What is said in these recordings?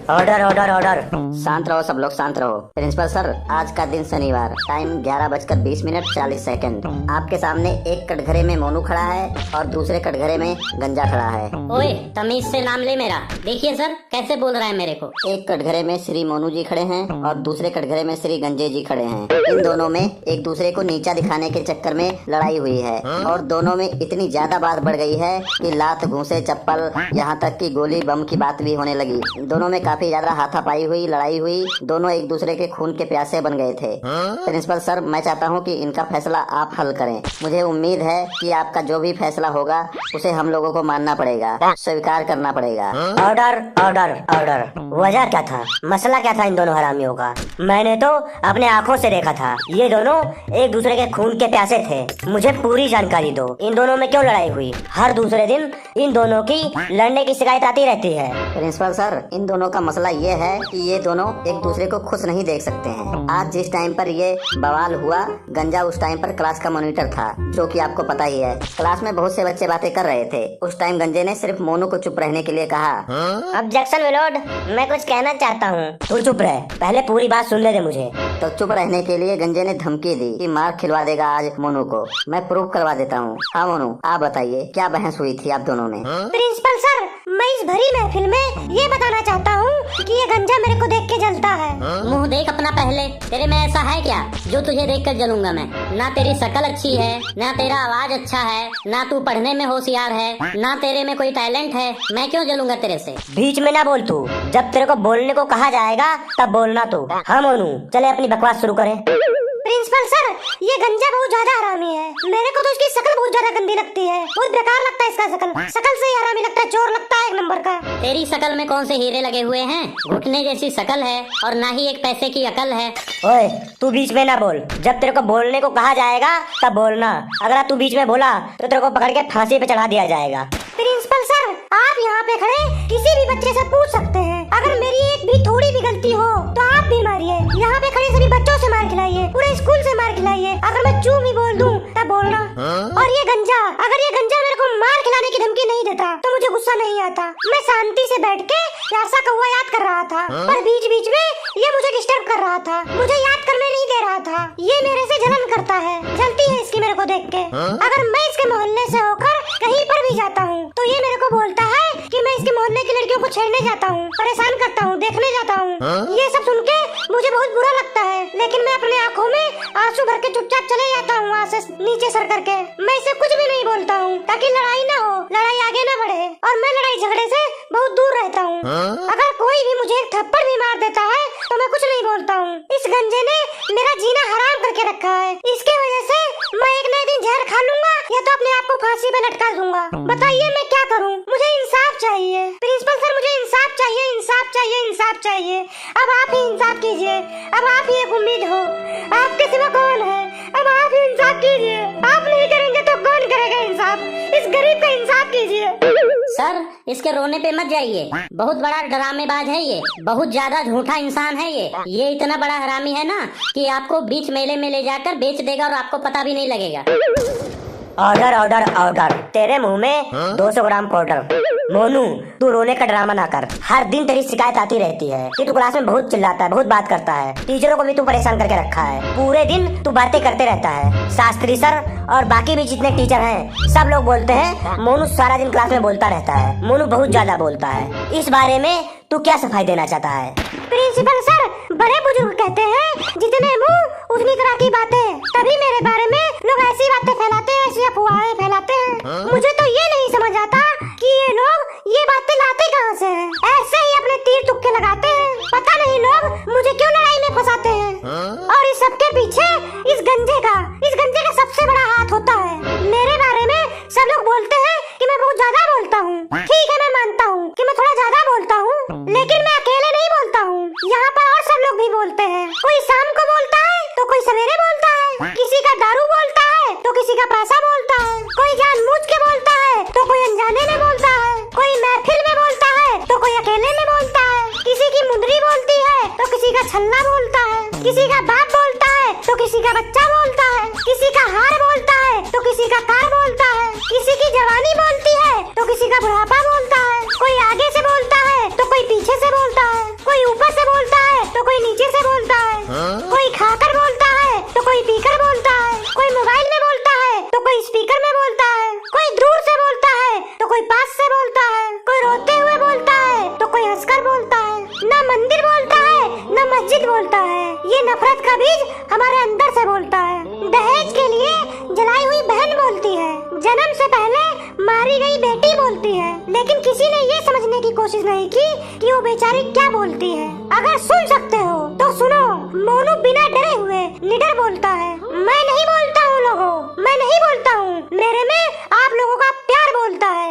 Order order order. शांत रहो सब लोग, शांत रहो। प्रिंसिपल सर, आज का दिन शनिवार, टाइम 11:20:40। आपके सामने एक कटघरे में मोनू खड़ा है और दूसरे कटघरे में गंजा खड़ा है। ओए, तमीज से नाम ले मेरा। देखिए सर, कैसे बोल रहा है मेरे को। एक कटघरे में श्री मोनू जी खड़े हैं और दूसरे कटघरे में श्री गंजे जी खड़े हैं। इन दोनों में एक दूसरे को नीचा दिखाने के चक्कर में लड़ाई हुई है और दोनों में इतनी ज्यादा बात बढ़ गई है कि लात, घूंसे, चप्पल, यहाँ तक कि गोली बम की बात भी होने लगी। दोनों में काफी ज्यादा हाथापाई हुई, लड़ाई हुई। दोनों एक दूसरे के खून के प्यासे बन गए थे। प्रिंसिपल सर, मैं चाहता हूँ कि इनका फैसला आप हल करें। मुझे उम्मीद है कि आपका जो भी फैसला होगा उसे हम लोगों को मानना पड़ेगा, स्वीकार करना पड़ेगा। Order order order. वजह क्या था, मसला क्या था इन दोनों हरामियों का? मैंने तो अपने आंखों से देखा था, ये दोनों एक दूसरे के खून के प्यासे थे। मुझे पूरी जानकारी दो, इन दोनों में क्यों लड़ाई हुई? हर दूसरे दिन इन दोनों की लड़ने की शिकायत आती रहती है। प्रिंसिपल सर, इन दोनों का मसला ये है कि ये दोनों एक दूसरे को खुश नहीं देख सकते हैं। आज जिस टाइम पर ये बवाल हुआ, गंजा उस टाइम पर क्लास का मॉनिटर था, जो कि आपको पता ही है। क्लास में बहुत से बच्चे बातें कर रहे थे। उस टाइम गंजे ने सिर्फ मोनू को चुप रहने के लिए कहा। ऑब्जेक्शन मिलोड, मैं कुछ कहना चाहता हूँ। तू चुप रह, पहले पूरी बात सुन ले मुझे। तो चुप रहने के लिए गंजे ने धमकी दी कि मार खिलवा देगा आज मोनू को। मैं प्रूफ करवा देता हूँ। हाँ मोनू, आप बताइए क्या बहस हुई थी आप दोनों में? प्रिंसिपल सर, मैं इस भरी महफिल में ये बताना चाहता हूँ कि ये गंजा मेरे को देख के जलता है। मुंह देख अपना पहले। तेरे में ऐसा है क्या जो तुझे देख कर जलूंगा मैं? ना तेरी शक्ल अच्छी है, ना तेरा आवाज अच्छा है, ना तू पढ़ने में होशियार है, ना तेरे में कोई टैलेंट है। मैं क्यों जलूंगा तेरे से? बीच में ना बोल तू। जब तेरे को बोलने को कहा जाएगा तब बोलना तू। हाँ मोनू, चले अपनी बकवास शुरू करें। प्रिंसिपल सर, ये गंजा बहुत ज्यादा हरामी है। मेरे को तो इसकी शक्ल बहुत ज्यादा गंदी लगती है, बहुत बेकार लगता है इसका शक्ल से ही हरामी लगता है, चोर लगता है एक नंबर का। तेरी शक्ल में कौन से हीरे लगे हुए हैं? घुटने जैसी शक्ल है और ना ही एक पैसे की अकल है। ओए, तू बीच में ना बोल। जब तेरे को बोलने को कहा जाएगा तब बोलना। अगर तू बीच में बोला तो तेरे को पकड़ के फांसी पे चढ़ा दिया जाएगा। प्रिंसिपल सर, आप यहाँ पे खड़े किसी भी बच्चे से पूछ सकते हैं। अगर मेरी एक भी थोड़ी भी गलती हो तो आप भी मारिए। यहाँ पे खड़े सभी बच्चों से मार खिलाइए, पूरे स्कूल से मार खिलाइए। अगर मैं चू भी बोल दूं तब बोलना। और ये गंजा, अगर ये गंजा मेरे को मार खिलाने की धमकी नहीं देता तो मुझे गुस्सा नहीं आता। मैं शांति से बैठ के प्यार सा कौवा याद कर रहा था, पर बीच बीच में ये मुझे डिस्टर्ब कर रहा था, मुझे याद करने नहीं दे रहा था। ये मेरे से जलन करता है, जलती है इसकी मेरे को देख के। अगर मैं इसके मोहल्ले से होकर कहीं पर भी जाता हूँ तो ये मेरे को बोलता है कि मैं इसके मोहल्ले की लड़कियों को छेड़ने जाता हूँ, परेशान करता हूँ, देखने जाता हूँ। ये सब सुन के मुझे बहुत बुरा लगता है, लेकिन मैं अपने आँखों में आंसू भर के चुपचाप चले जाता हूँ वहाँ से नीचे सर करके। मैं इसे कुछ भी नहीं बोलता हूँ ताकि लड़ाई ना हो, लड़ाई आगे ना बढ़े, और मैं लड़ाई झगड़े से बहुत दूर रहता हूँ। अगर कोई भी मुझे एक थप्पड़ भी मार देता है तो मैं कुछ नहीं बोलता हूँ। इस गंजे ने मेरा जीना हराम करके रखा है। इसके वजह से मैं एक ना एक दिन जहर खा लूंगा या तो अपने आप को फांसी पे लटका दूंगा। बताइए मैं क्या करूँ? मुझे इंसाफ चाहिए प्रिंसिपल सर, मुझे इंसाफ चाहिए, इंसाफ चाहिए, इंसाफ चाहिए। अब आप ही इंसाफ कीजिए, अब आप ही एक उम्मीद हो, आपके सिवा कौन है? अब आप ही इंसाफ कीजिए। आप नहीं करेंगे तो कौन करेगा इंसाफ? इस गरीब का इंसाफ कीजिए। सर, इसके रोने पे मत जाइए। बहुत बड़ा ड्रामेबाज है ये, बहुत ज्यादा झूठा इंसान है ये इतना बड़ा हरामी है ना कि आपको बीच मेले में ले जाकर बेच देगा और आपको पता भी नहीं लगेगा। Order order order. तेरे मुंह में 200 ग्राम पाउडर। मोनू, तू रोने का ड्रामा ना कर। हर दिन तेरी शिकायत आती रहती है कि तू क्लास में बहुत चिल्लाता है, बहुत बात करता है। टीचरों को भी तू परेशान करके रखा है। पूरे दिन तू बातें करते रहता है। शास्त्री सर और बाकी भी जितने टीचर हैं सब लोग बोलते हैं मोनू सारा दिन क्लास में बोलता रहता है, मोनू बहुत ज्यादा बोलता है। इस बारे में तू क्या सफाई देना चाहता है? प्रिंसिपल सर, बड़े बुजुर्ग कहते हैं जितने मुंह उतनी तरह की बातें। तभी मेरे बारे में लोग ऐसी बातें फैलाते हैं, ऐसी अफवाहें फैलाते हैं। मुझे तो ये नहीं समझ आता कि ये लोग ये बातें लाते कहाँ से हैं। ऐसे ही अपने तीर तुक्के लगाते हैं। पता नहीं लोग मुझे क्यों लड़ाई में फंसाते हैं। और इस सबके पीछे इस गंजे का सबसे बड़ा हाथ होता है। मेरे बारे में सब लोग बोलते हैं कि मैं बहुत ज्यादा बोलता हूँ। ठीक है, मैं मानता हूँ कि मैं थोड़ा ज्यादा बोलता हूँ, लेकिन मैं अकेले नहीं बोलता हूँ। यहाँ पर और सब लोग भी बोलते हैं। कोई शाम को बोलता है तो कोई सवेरे बोलता है, किसी का दारू बोलता है तो किसी का पैसा बोलता है, कोई जानबूझ के बोलता है तो कोई अनजाने में बोलता है, कोई महफिल में बोलता है तो कोई अकेले में बोलता है, किसी की मुंदरी बोलती है तो किसी का छल्ला बोलता है, किसी का बाप बोलता है तो किसी का बच्चा बोलता है, किसी का हार बोलता है तो किसी का कार बोलता है, किसी की जवानी बोलती है तो किसी किसी का बुढ़ापा बोलता है, कोई आगे से बोलता है तो कोई पीछे से बोलता है, कोई ऊपर से बोलता है तो कोई नीचे से बोलता है, कोई खाकर बोलता है तो कोई पीकर बोलता है, कोई मोबाइल में बोलता है तो कोई स्पीकर में बोलता है, कोई दूर से बोलता है तो कोई पास से बोलता है, कोई रोते हुए बोलता है तो कोई हंसकर बोलता है। ना मंदिर बोलता है ना मस्जिद बोलता है, ये नफरत का बीज हमारे अंदर से बोलता है। दहेज के लिए जलाई हुई बहन बोलती है, जन्म से पहले मारी गई बेटी बोलती है, लेकिन किसी ने ये समझने की कोशिश नहीं की कि वो बेचारी क्या बोलती है। अगर सुन सकते हो तो सुनो, मोनू बिना डरे हुए निडर बोलता है। मैं नहीं बोलता हूँ लोगों, मैं नहीं बोलता हूँ, मेरे में आप लोगों का प्यार बोलता है।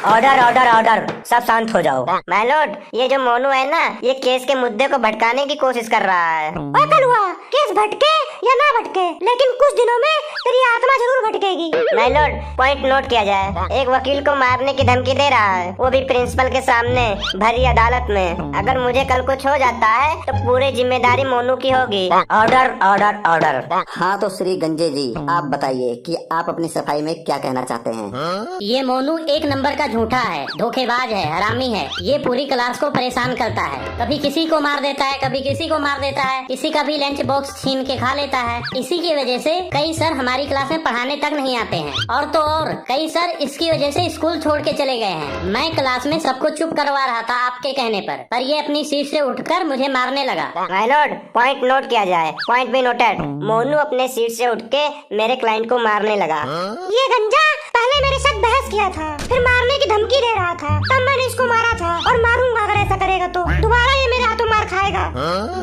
ऑर्डर ऑर्डर ऑर्डर, सब शांत हो जाओ। मैलोड, ये जो मोनू है ना, ये केस के मुद्दे को भटकाने की कोशिश कर रहा है। ओए कलुआ, केस भटके या ना भटके, लेकिन कुछ दिनों में तेरी आत्मा जरूर भटकेगी। मैलोड, पॉइंट नोट किया जाए। एक वकील को मारने की धमकी दे रहा है, वो भी प्रिंसिपल के सामने, भरी अदालत में। अगर मुझे कल कुछ हो जाता है तो पूरी जिम्मेदारी मोनू की होगी। Order order order. हाँ तो श्री गंजे जी, आप बताइए कि आप अपनी सफाई में क्या कहना चाहते हैं। ये मोनू एक नंबर का झूठा है, धोखेबाज है, हरामी है। ये पूरी क्लास को परेशान करता है, कभी किसी को मार देता है, कभी किसी को मार देता है, किसी का भी लंच बॉक्स छीन के खा लेता है। इसी की वजह से कई सर हमारी क्लास में पढ़ाने तक नहीं आते हैं, और तो और कई सर इसकी वजह से स्कूल छोड़ के चले गए हैं। मैं क्लास में सबको चुप करवा रहा था आपके कहने पर ये अपनी सीट से उठकर मुझे मारने लगा। माय लॉर्ड, पॉइंट नोट किया जाए। Point be noted. मोनू अपने सीट से उठ के मेरे क्लाइंट को मारने लगा। ये गंजा पहले मेरे साथ बहस किया था, फिर मारने की धमकी दे रहा था, तब मैंने इसको मारा था और मारूंगा अगर ऐसा करेगा तो। दोबारा ये मेरे हाथों मार खाएगा।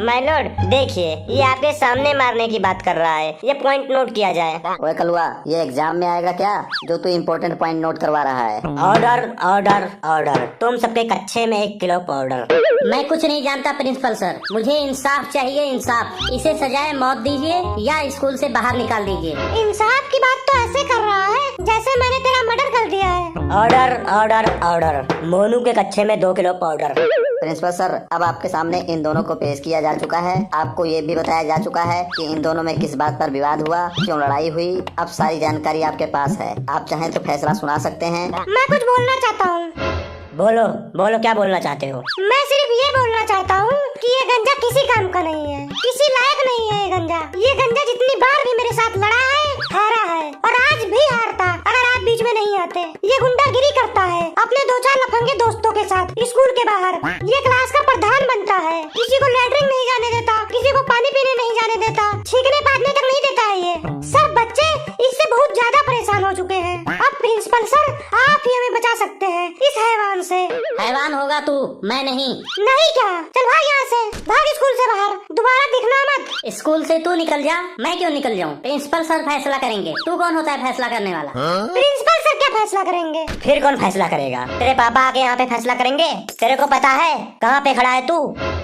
माय लॉर्ड, देखिए, ये आपके सामने मारने की बात कर रहा है, ये पॉइंट नोट किया जाए। ओए कलुआ, ये एग्जाम में आएगा क्या जो तू इम्पोर्टेंट पॉइंट नोट करवा रहा है। Order order order. तुम सबके कच्चे में 1 किलो पाउडर। मैं कुछ नहीं जानता प्रिंसिपल सर, मुझे इंसाफ चाहिए, इंसाफ। इसे सजाए मौत दीजिए या स्कूल से बाहर निकाल दीजिए। इंसाफ की बात तो ऐसे कर रहा है जैसे मैंने तेरा मर्डर कर दिया है। Order order order. मोनू के कच्चे में 2 किलो पाउडर। प्रिंसिपल सर, अब आपके सामने इन दोनों को पेश किया जा चुका है। आपको ये भी बताया जा चुका है कि इन दोनों में किस बात पर विवाद हुआ, क्यों लड़ाई हुई। अब सारी जानकारी आपके पास है, आप चाहें तो फैसला सुना सकते हैं। मैं कुछ बोलना चाहता हूँ। बोलो बोलो, क्या बोलना चाहते हो। मैं सिर्फ ये बोलना चाहता हूँ कि ये गंजा किसी काम का नहीं है, किसी लायक नहीं है। ये गंजा जितनी बार भी मेरे साथ लड़ा है, हारा है, और आज भी हारता अगर आप बीच में नहीं आते। ये गुंडागिरी करता है अपने 2-4 लफंगे दोस्तों के साथ स्कूल के बाहर। ये क्लास का प्रधान बनता है, किसी को लैट्रिन नहीं जाने देता, किसी को पानी पीने नहीं जाने देता, छींकने पादने तक नहीं देता है। ये सब बच्चे इससे बहुत ज्यादा परेशान हो चुके हैं। अब प्रिंसिपल सर, आप ही हमें बचा सकते हैं इस हैवान से। हैवान होगा तू, मैं नहीं। नहीं क्या? चल भाग यहाँ से, भाग स्कूल से बाहर, दोबारा दिखना मत। स्कूल से तू निकल जा, मैं क्यों निकल जाऊँ? प्रिंसिपल सर फैसला करेंगे। तू कौन होता है फैसला करने वाला? प्रिंसिपल सर क्या फैसला करेंगे? फिर कौन फैसला करेगा? तेरे पापा आके यहाँ पे फैसला करेंगे। तेरे को पता है कहाँ पे खड़ा है तू?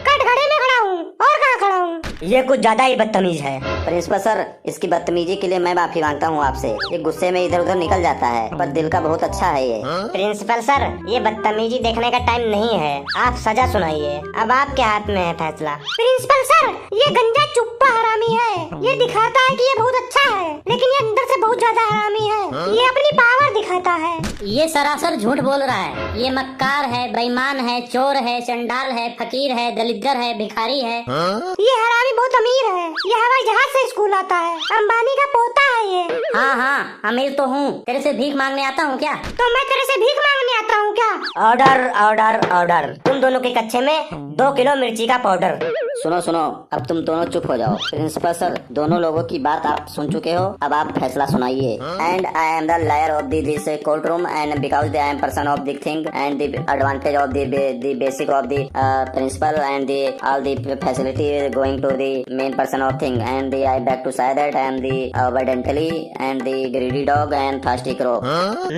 कटघरे में खड़ा हूँ, और कहाँ खड़ा हूँ? ये कुछ ज्यादा ही बदतमीज है। प्रिंसिपल सर, इसकी बदतमीजी के लिए मैं माफी मांगता हूँ आपसे। ये गुस्से में इधर उधर निकल जाता है, पर दिल का बहुत अच्छा है ये। प्रिंसिपल सर, ये बदतमीजी देखने का टाइम नहीं है, आप सजा सुनाइए। अब आपके हाथ में है फैसला। प्रिंसिपल सर, ये गंजा चुप्पा हरामी है। ये दिखाता है कि ये बहुत अच्छा है, लेकिन ये अंदर से बहुत ज्यादा हरामी है। ये अपनी पावर दिखाता है। ये सरासर झूठ बोल रहा है। ये मक्कार है, बेईमान है, चोर है, चंडाल है, फकीर है, दलिद्र है, भिखारी है। ये हरामी बहुत अमीर है। ये हवाई जहाज से स्कूल आता है, अंबानी का पोता है ये। हाँ हाँ, अमीर तो हूँ। तेरे से भीख मांगने आता हूँ क्या? तो मैं तेरे से भीख मांगने आता हूँ क्या? Order order order. तुम दोनों के कच्चे में 2 किलो मिर्ची का पाउडर। सुनो सुनो, अब तुम दोनों चुप हो जाओ। प्रिंसिपल सर, दोनों लोगों की बात आप सुन चुके हो, अब आप फैसला सुनाइए। And I am the lawyer of this court room, and because I am person of the thing and the advantage of the basic of the principle and all the facility going to the main person of thing, and I back to say that I am the obediently and the greedy dog and thirsty crow।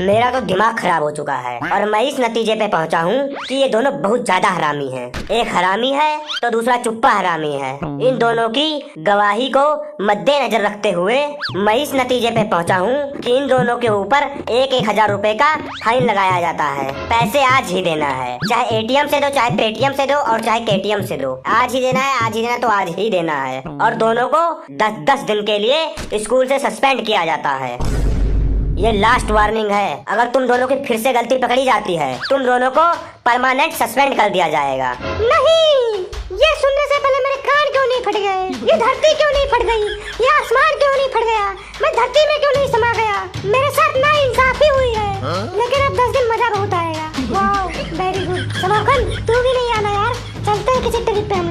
मेरा तो दिमाग खराब हो चुका है और मैं इस नतीजे पे पहुंचा हूँ कि ये दोनों बहुत ज्यादा हरामी हैं। एक हरामी है तो दूसरा चुप्पा हरामी है। इन दोनों की गवाही को मद्देनजर रखते हुए मैं इस नतीजे पे पहुंचा हूँ कि इन दोनों के ऊपर 1,000 रुपए का फाइन लगाया जाता है। पैसे आज ही देना है, चाहे एटीएम से दो, चाहे पेटीएम से दो, और चाहे केटीएम से दो। आज ही देना है, आज ही देना तो आज ही देना है। और दोनों को 10-10 दिन के लिए स्कूल से सस्पेंड किया जाता है। ये लास्ट वार्निंग है। अगर तुम दोनों की फिर से गलती पकड़ी जाती है, तुम दोनों को परमानेंट सस्पेंड कर दिया जाएगा। नहीं, ये सुनने से पहले मेरे कान क्यों नहीं फट गए? ये धरती क्यों नहीं फट गई? ये आसमान क्यों नहीं फट गया? मैं धरती में क्यों नहीं समा गया? मेरे साथ ना इंसाफी हुई है। लेकिन अब 10 दिन मजा बहुत आएगा। वाह, वेरी गुड। सलाखन, तू भी नहीं आना यार, चलते हैं किसी ट्रिप पे हम।